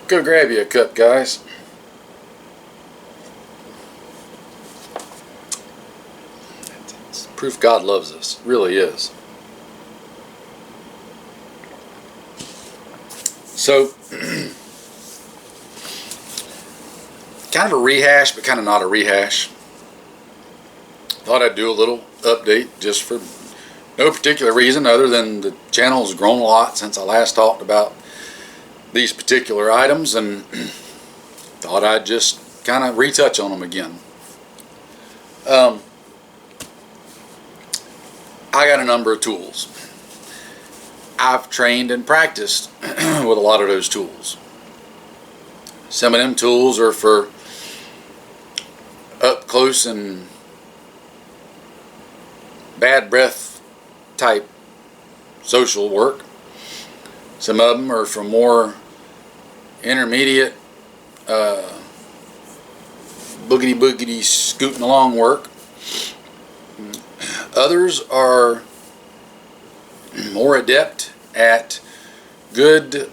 Go grab you a cup, guys. It's proof God loves us. It really is. So, kind of a rehash, but kind of not a rehash. Thought I'd do a little update just for no particular reason other than the channel has grown a lot since I last talked about these particular items, and thought I'd just kind of retouch on them again. I got a number of tools. I've trained and practiced with a lot of those tools. Some of them tools are for up close and bad breath type social work. Some of them are for more intermediate boogity scooting along work. Others are more adept at good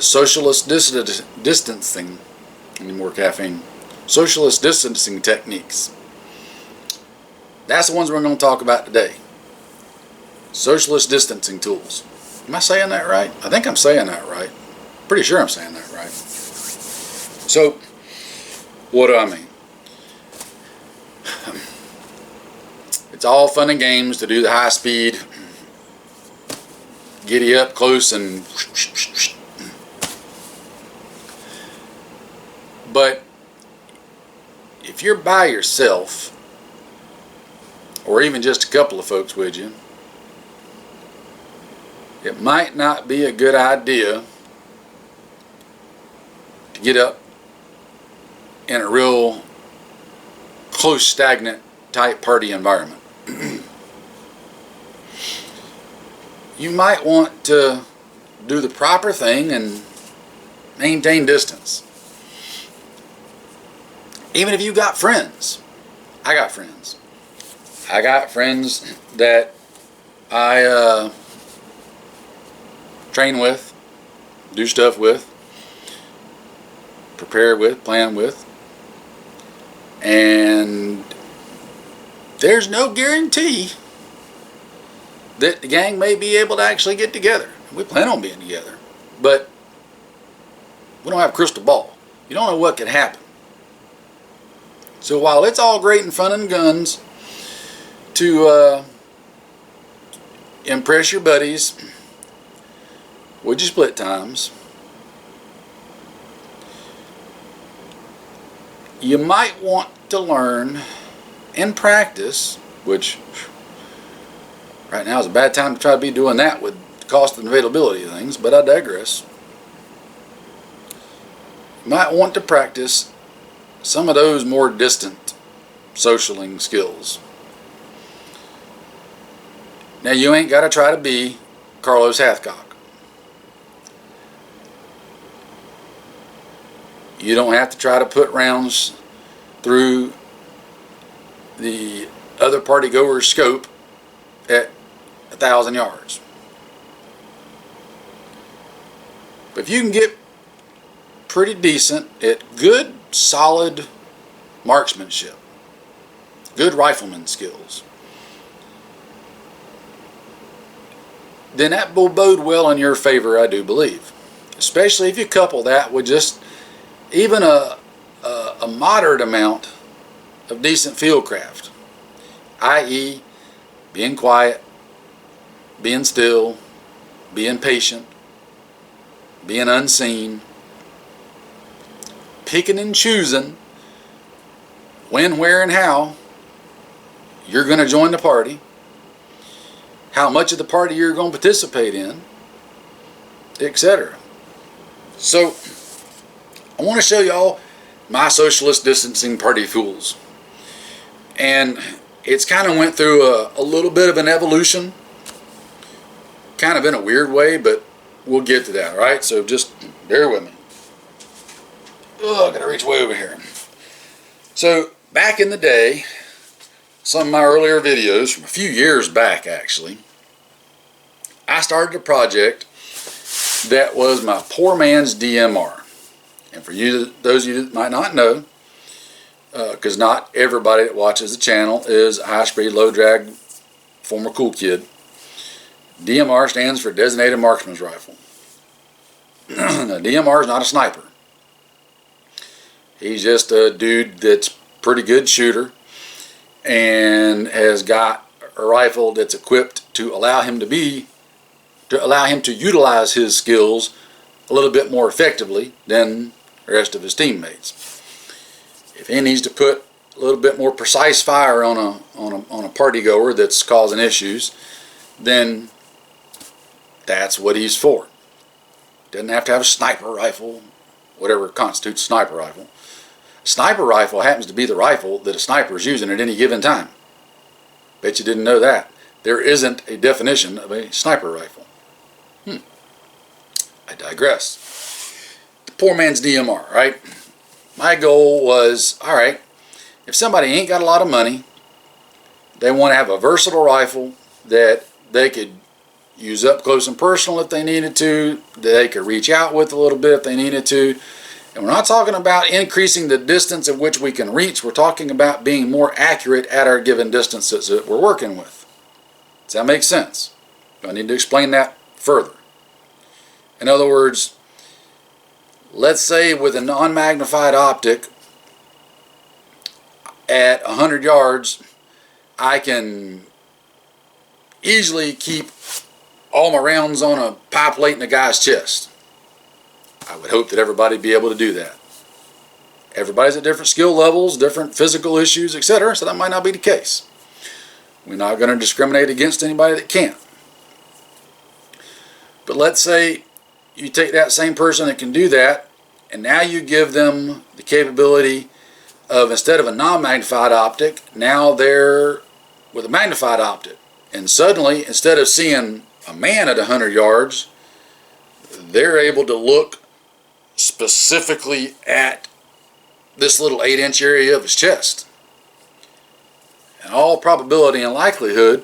socialist distancing. Any more caffeine? Socialist distancing techniques. That's the ones we're going to talk about today. Socialist distancing tools. Am I saying that right? I think I'm saying that right. Pretty sure I'm saying that right. So, what do I mean? It's all fun and games to do the high speed, giddy up close and... But if you're by yourself, or even just a couple of folks with you, it might not be a good idea to get up in a real close, stagnant type party environment. You might want to do the proper thing and maintain distance. Even if you got friends. I got friends. I got friends that I train with, do stuff with, prepare with, plan with, and there's no guarantee that the gang may be able to actually get together. We plan on being together, but we don't have a crystal ball. You don't know what could happen. So while it's all great and fun and guns to impress your buddies with your split times, you might want to learn and practice, which right now is a bad time to try to be doing that with the cost and availability of things, but I digress. You might want to practice some of those more distant socialing skills. Now, you ain't got to try to be Carlos Hathcock. You don't have to try to put rounds through the other party goer's scope at 1,000 yards. But if you can get pretty decent at good, solid marksmanship, good rifleman skills, then that will bode well in your favor, I do believe. Especially if you couple that with just even a moderate amount of decent fieldcraft, i.e. being quiet, being still, being patient, being unseen, picking and choosing when, where, and how you're going to join the party, how much of the party you're going to participate in, etc. So, I want to show y'all my socialist distancing party tools. And it's kind of went through a little bit of an evolution, kind of in a weird way, but we'll get to that, right? So just bear with me. Oh, I gotta reach way over here. So back in the day, some of my earlier videos from a few years back actually, I started a project that was my poor man's DMR. And for you, those of you that might not know, because not everybody that watches the channel is a high-speed, low-drag, former cool kid, DMR stands for Designated Marksman's Rifle. Now, DMR is not a sniper. He's just a dude that's pretty good shooter and has got a rifle that's equipped to allow him to utilize his skills a little bit more effectively than the rest of his teammates. If he needs to put a little bit more precise fire on a party goer that's causing issues, then that's what he's for. Doesn't have to have a sniper rifle, whatever constitutes a sniper rifle. A sniper rifle happens to be the rifle that a sniper is using at any given time. Bet you didn't know that. There isn't a definition of a sniper rifle. I digress. The poor man's DMR, right? My goal was, alright, if somebody ain't got a lot of money, they want to have a versatile rifle that they could use up close and personal if they needed to, that they could reach out with a little bit if they needed to. And we're not talking about increasing the distance at which we can reach. We're talking about being more accurate at our given distances that we're working with. Does that make sense? Do I need to explain that further? In other words, let's say with a non-magnified optic at 100 yards, I can easily keep all my rounds on a pie plate in a guy's chest. I would hope that everybody be able to do that. Everybody's at different skill levels, different physical issues, etc., so that might not be the case. We're not going to discriminate against anybody that can't. But let's say you take that same person that can do that, and now you give them the capability of, instead of a non-magnified optic, now they're with a magnified optic. And suddenly, instead of seeing a man at 100 yards, they're able to look specifically at this little 8-inch area of his chest. In all probability and likelihood,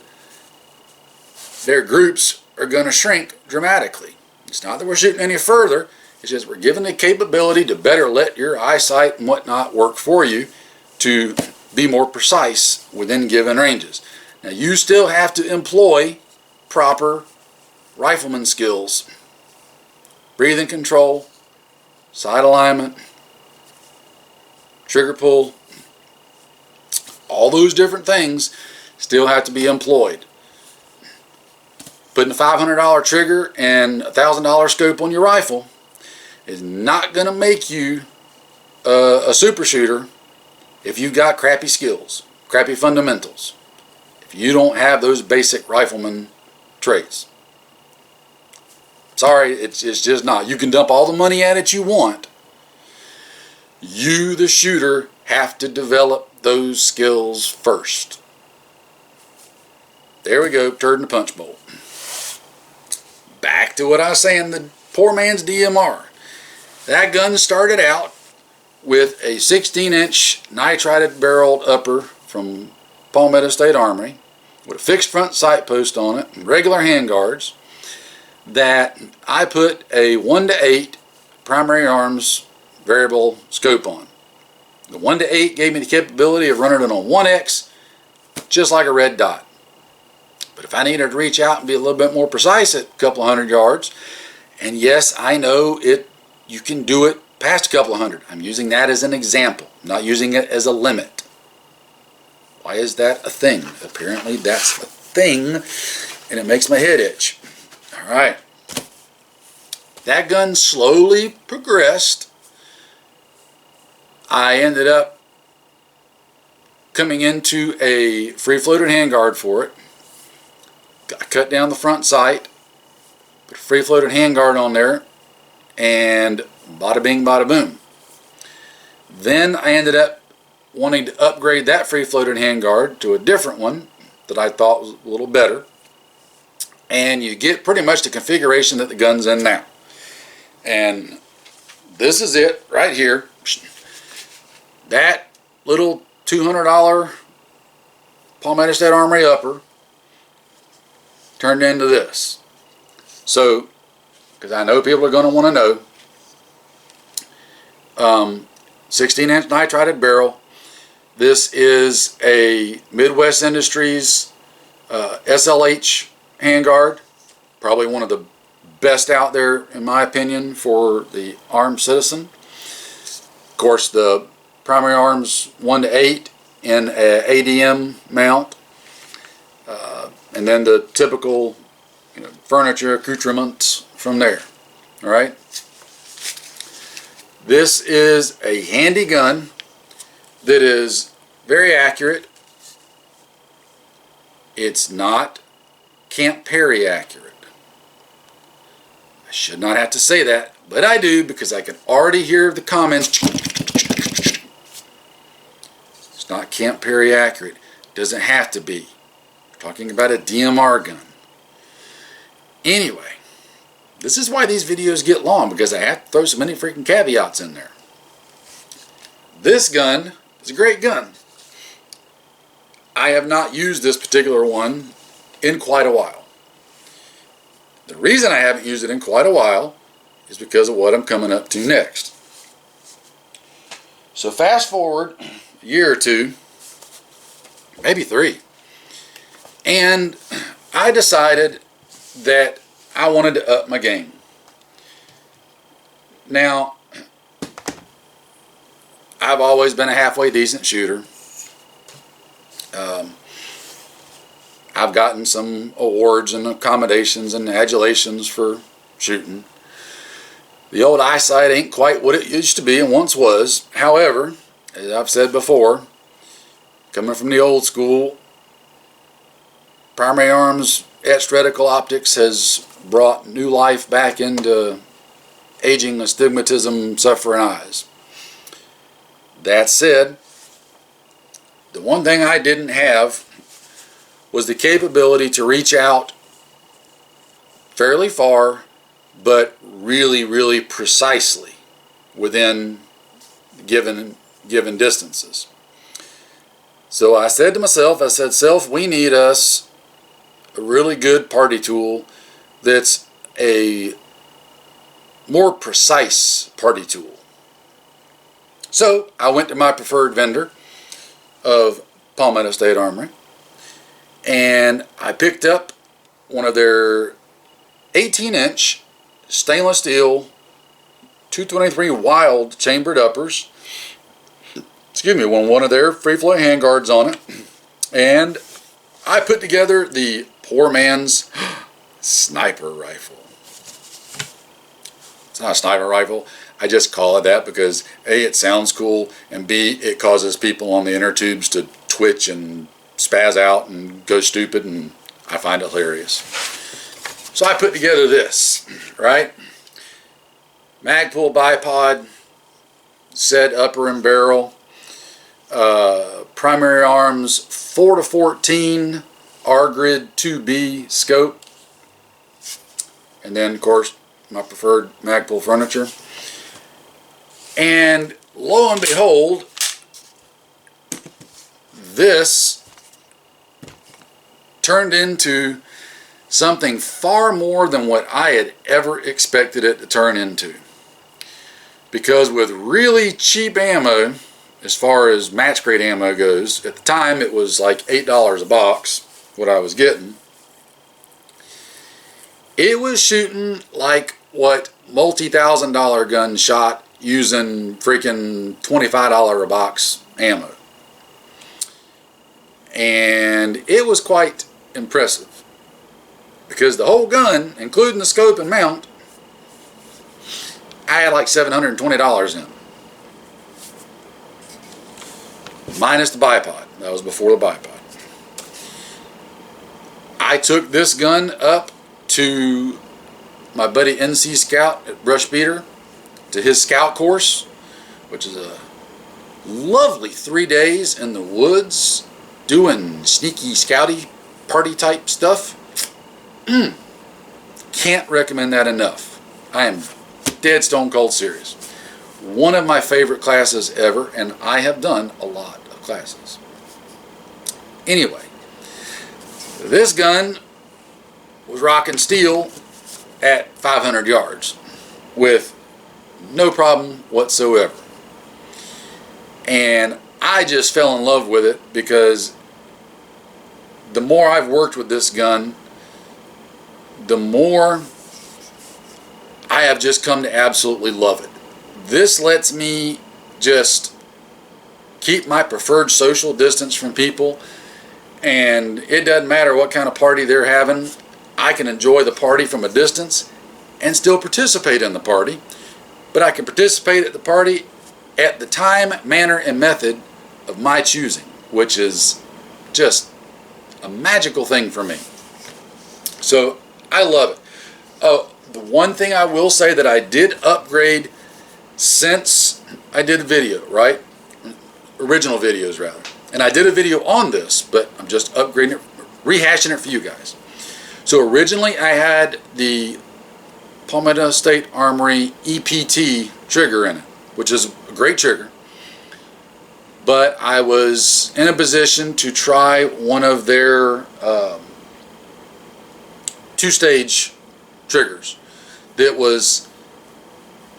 their groups are going to shrink dramatically. It's not that we're shooting any further, it's just we're given the capability to better let your eyesight and whatnot work for you to be more precise within given ranges. Now, you still have to employ proper rifleman skills. Breathing control, sight alignment, trigger pull, all those different things still have to be employed. Putting a $500 trigger and a $1,000 scope on your rifle is not going to make you a super shooter if you've got crappy skills, crappy fundamentals, if you don't have those basic rifleman traits. Sorry, it's just not. You can dump all the money at it you want. You, the shooter, have to develop those skills first. There we go, turd in the punch bowl. Back to what I was saying, the poor man's DMR. That gun started out with a 16-inch nitrided barreled upper from Palmetto State Armory with a fixed front sight post on it and regular handguards that I put a 1:8 primary arms variable scope on. The 1:8 gave me the capability of running it on 1X just like a red dot. But if I needed to reach out and be a little bit more precise at a couple of 100 yards, and yes, I know you can do it past a couple of 100. I'm using that as an example, I'm not using it as a limit. Why is that a thing? Apparently that's a thing, and it makes my head itch. Alright. That gun slowly progressed. I ended up coming into a free-floated handguard for it. I cut down the front sight, put a free-floated handguard on there, and bada bing, bada boom. Then I ended up wanting to upgrade that free-floated handguard to a different one that I thought was a little better. And you get pretty much the configuration that the gun's in now. And this is it right here. That little $200 Palmetto State Armory upper turned into this. So, because I know people are going to want to know, 16-inch nitrided barrel. This is a Midwest Industries SLH handguard, probably one of the best out there in my opinion for the armed citizen. Of course, the primary arms 1-8 in a ADM mount, and then the typical furniture accoutrements from there. All right. This is a handy gun that is very accurate. It's not Camp Perry accurate. I should not have to say that, but I do because I can already hear the comments. It's not Camp Perry accurate. Doesn't have to be. We're talking about a DMR gun. Anyway, this is why these videos get long, because I have to throw so many freaking caveats in there. This gun is a great gun. I have not used this particular one in quite a while. The reason I haven't used it in quite a while is because of what I'm coming up to next. So fast forward a year or two, maybe 3, and I decided that I wanted to up my game. Now, I've always been a halfway decent shooter. I've gotten some awards and accommodations and adulations for shooting. The old eyesight ain't quite what it used to be and once was. However, as I've said before, coming from the old school, primary arms etched reticle optics has brought new life back into aging astigmatism suffering eyes. That said, the one thing I didn't have was the capability to reach out fairly far, but really precisely within given distances. So I said to myself, I said, self, we need us a really good party tool that's a more precise party tool. So I went to my preferred vendor of Palmetto State Armory, and I picked up one of their 18-inch stainless steel 223 Wild chambered uppers. Excuse me, one of their free flow handguards on it, and I put together the poor man's sniper rifle. It's not a sniper rifle. I just call it that because A, it sounds cool, and B, it causes people on the inner tubes to twitch and spaz out and go stupid, and I find it hilarious. So I put together this, right? Magpul bipod, set upper and barrel, primary arms 4-14 R-Grid 2B scope, and then of course my preferred Magpul furniture. And lo and behold, this turned into something far more than what I had ever expected it to turn into. Because with really cheap ammo, as far as match grade ammo goes, at the time it was like $8 a box, what I was getting. It was shooting like what multi-$1,000 guns shot using freaking $25 a box ammo. And it was quite impressive, because the whole gun, including the scope and mount, I had like $720 in, minus the bipod. That was before the bipod. I took this gun up to my buddy NC Scout at Brush Beater, to his scout course, which is a lovely 3 days in the woods doing sneaky scouty party type stuff. Can't recommend that enough. I am dead stone cold serious. One of my favorite classes ever, and I have done a lot of classes. Anyway, this gun was rocking steel at 500 yards with no problem whatsoever. And I just fell in love with it because the more I've worked with this gun, the more I have just come to absolutely love it. This lets me just keep my preferred social distance from people, and it doesn't matter what kind of party they're having. I can enjoy the party from a distance and still participate in the party, but I can participate at the party at the time, manner, and method of my choosing, which is just a magical thing for me. So I love it. Oh, the one thing I will say that I did upgrade since I did a video, right? Original videos rather. And I did a video on this, but I'm just upgrading it, rehashing it for you guys. So originally I had the Palmetto State Armory EPT trigger in it, which is a great trigger. But I was in a position to try one of their two-stage triggers. That was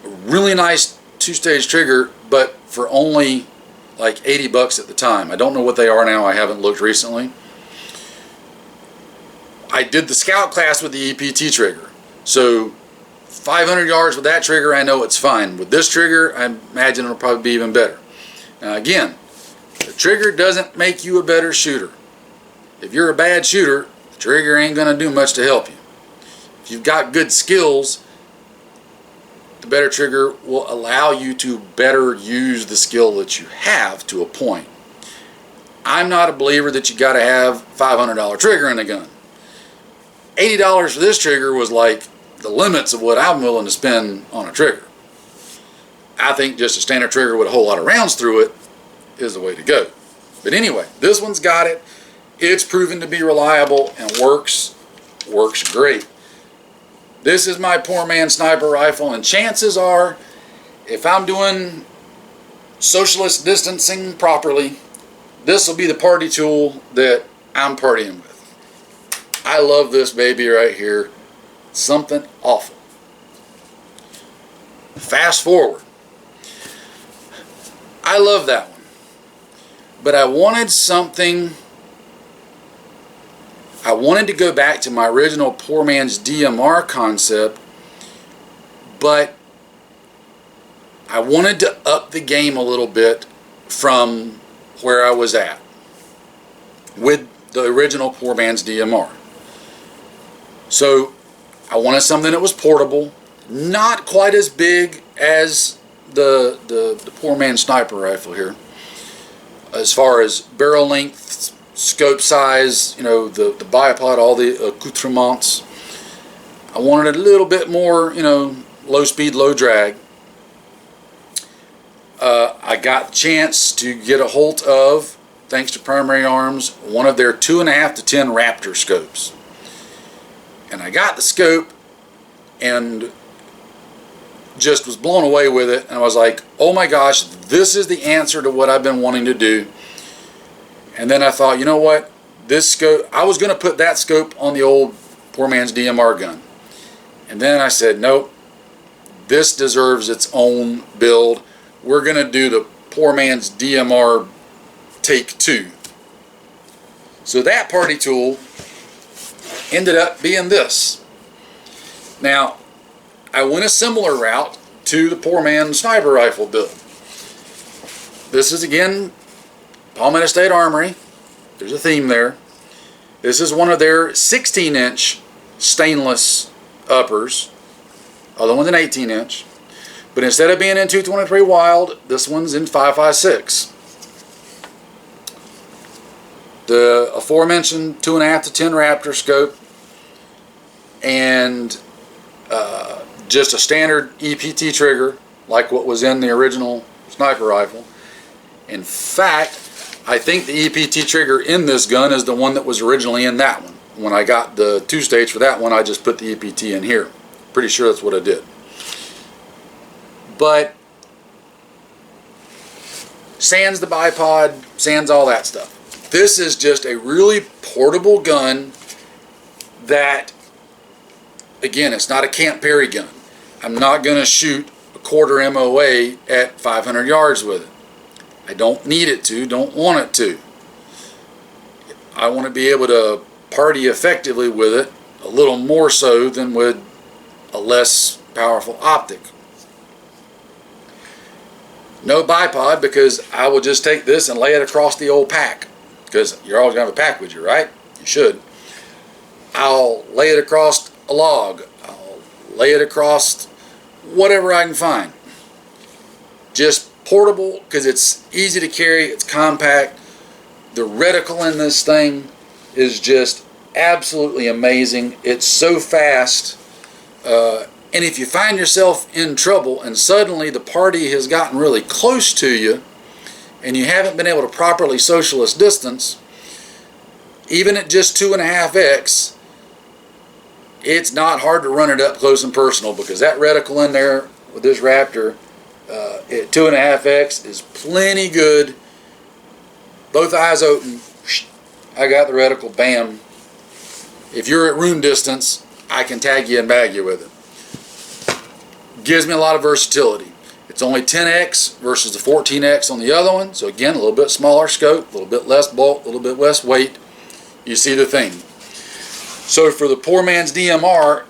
a really nice two-stage trigger, but for only like 80 bucks at the time. I don't know what they are now. I haven't looked recently. I did the Scout class with the EPT trigger. So 500 yards with that trigger, I know it's fine. With this trigger, I imagine it'll probably be even better. Now again, the trigger doesn't make you a better shooter. If you're a bad shooter, the trigger ain't going to do much to help you. If you've got good skills, the better trigger will allow you to better use the skill that you have to a point. I'm not a believer that you got to have $500 trigger in a gun. $80 for this trigger was like the limits of what I'm willing to spend on a trigger. I think just a standard trigger with a whole lot of rounds through it is the way to go. But anyway, this one's got it. It's proven to be reliable and works great. This is my poor man sniper rifle, and chances are, if I'm doing socialist distancing properly, this will be the party tool that I'm partying with. I love this baby right here. Something awful. Fast forward. I love that one. But I wanted something. I wanted to go back to my original poor man's DMR concept, but I wanted to up the game a little bit from where I was at with the original poor man's DMR. So I wanted something that was portable, not quite as big as the poor man's sniper rifle here, as far as barrel length, scope size, you know, the bipod, all the accoutrements. I wanted a little bit more, you know, low speed, low drag. I got the chance to get a hold of, thanks to Primary Arms, one of their 2.5 to 10 Raptor scopes. And I got the scope and just was blown away with it, and I was like, oh my gosh, this is the answer to what I've been wanting to do. And then I thought, you know what, this scope, I was going to put that scope on the old poor man's DMR gun, and then I said, nope, this deserves its own build. We're going to do the poor man's DMR take 2. So that party tool ended up being this. Now, I went a similar route to the poor man's sniper rifle build. This is again Palmetto State Armory. There's a theme there. This is one of their 16-inch stainless uppers. Other one's an 18-inch. But instead of being in 223 Wild, this one's in 5.56. The aforementioned 2.5 to 10 Raptor scope, and just a standard EPT trigger like what was in the original sniper rifle. In fact, I think the EPT trigger in this gun is the one that was originally in that one. When I got the 2-stage for that one, I just put the EPT in here. Pretty sure that's what I did. But sans the bipod, sans all that stuff. This is just a really portable gun that, again, it's not a Camp Perry gun. I'm not going to shoot a quarter MOA at 500 yards with it. I don't need it to, don't want it to. I want to be able to party effectively with it, a little more so than with a less powerful optic. No bipod, because I will just take this and lay it across the old pack, because you're always going to have a pack with you, right? You should. I'll lay it across a log. I'll lay it across whatever I can find. Just portable, because it's easy to carry, it's compact. The reticle in this thing is just absolutely amazing. It's so fast. And if you find yourself in trouble and suddenly the party has gotten really close to you and you haven't been able to properly socialist distance, even at just 2.5x, it's not hard to run it up close and personal, because that reticle in there with this Raptor at 2.5x is plenty good. Both eyes open, I got the reticle, bam. If you're at room distance, I can tag you and bag you with it. Gives me a lot of versatility. It's only 10x versus the 14x on the other one, so again, a little bit smaller scope, a little bit less bulk, a little bit less weight. You see the thing. So for the poor man's DMR,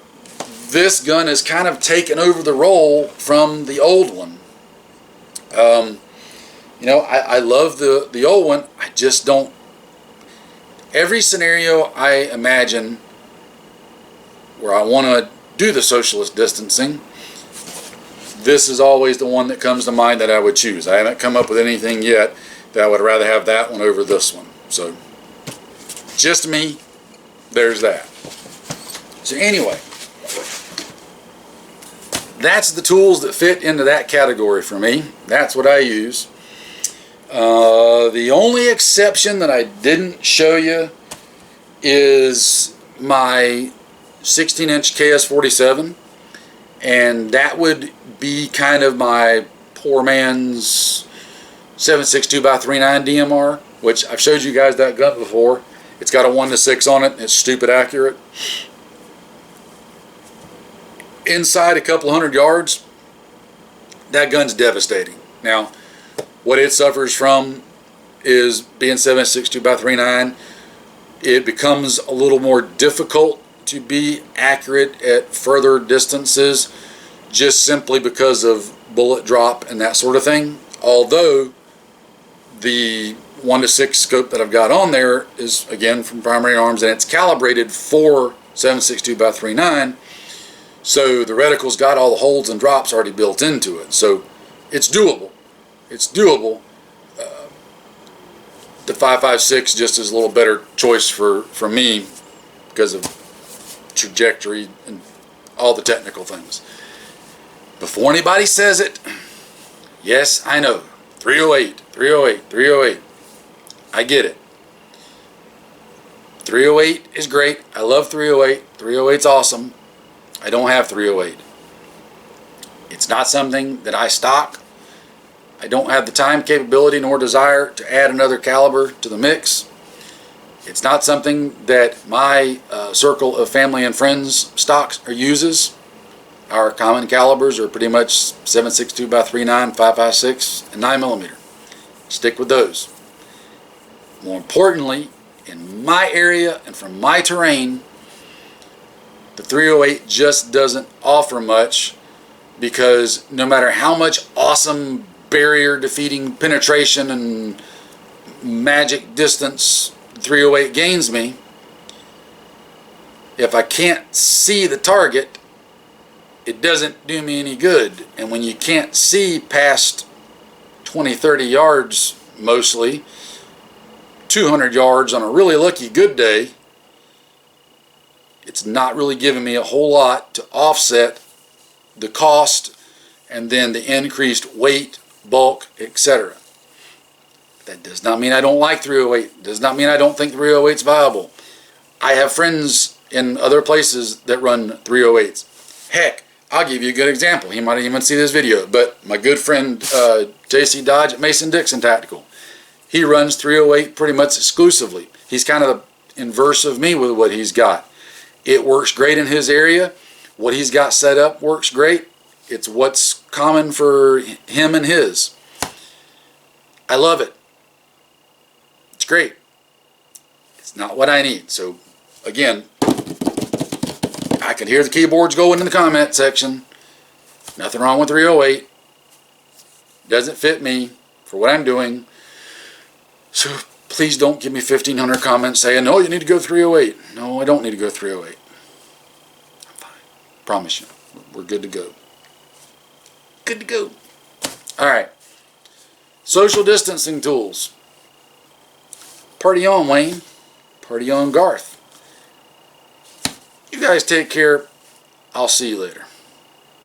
this gun has kind of taken over the role from the old one. You know, I love the old one. I just don't. Every scenario I imagine where I want to do the socialist distancing, this is always the one that comes to mind that I would choose. I haven't come up with anything yet that I would rather have that one over this one. So, just me, there's that. So anyway, that's the tools that fit into that category for me. That's what I use. The only exception that I didn't show you is my 16-inch KS-47, and that would be kind of my poor man's 7.62x3.9 DMR, which I've showed you guys that gun before. It's got a 1:6 on it. It's stupid accurate. Inside a couple hundred yards, that gun's devastating. Now, what it suffers from is being 7.62x3.9. It becomes a little more difficult to be accurate at further distances, just simply because of bullet drop and that sort of thing. Although the 1:6 scope that I've got on there is again from Primary Arms, and it's calibrated for 7.62x3.9, so the reticle's got all the holds and drops already built into it, so it's doable. It's doable. The 5.56 just is a little better choice for me because of trajectory and all the technical things. Before anybody says it, yes, I know, 308, 308, 308. I get it. 308 is great. I love 308. 308's awesome. I don't have 308. It's not something that I stock. I don't have the time, capability, nor desire to add another caliber to the mix. It's not something that my circle of family and friends stocks or uses. Our common calibers are pretty much 7.62x3.9, 5.56, and 9mm. Stick with those. More importantly, in my area and from my terrain, the 308 just doesn't offer much, because no matter how much awesome barrier defeating penetration and magic distance 308 gains me, if I can't see the target, it doesn't do me any good. And when you can't see past 20-30 yards, mostly 200 yards on a really lucky good day, it's not really giving me a whole lot to offset the cost and then the increased weight, bulk, etc. That does not mean I don't like 308. Does not mean I don't think 308 is viable. I have friends in other places that run 308s. Heck, I'll give you a good example. He might even see this video, but my good friend JC Dodge at Mason-Dixon Tactical, he runs 308 pretty much exclusively. He's kind of the inverse of me with what he's got. It works great in his area. What he's got set up works great. It's what's common for him and his. I love it. It's great. It's not what I need. So, again, I can hear the keyboards going in the comment section. Nothing wrong with 308. Doesn't fit me for what I'm doing. So, please don't give me 1,500 comments saying, no, you need to go 308. No, I don't need to go 308. I'm fine. Promise you. We're good to go. Good to go. Alright. Social distancing tools. Party on, Wayne. Party on, Garth. You guys take care. I'll see you later.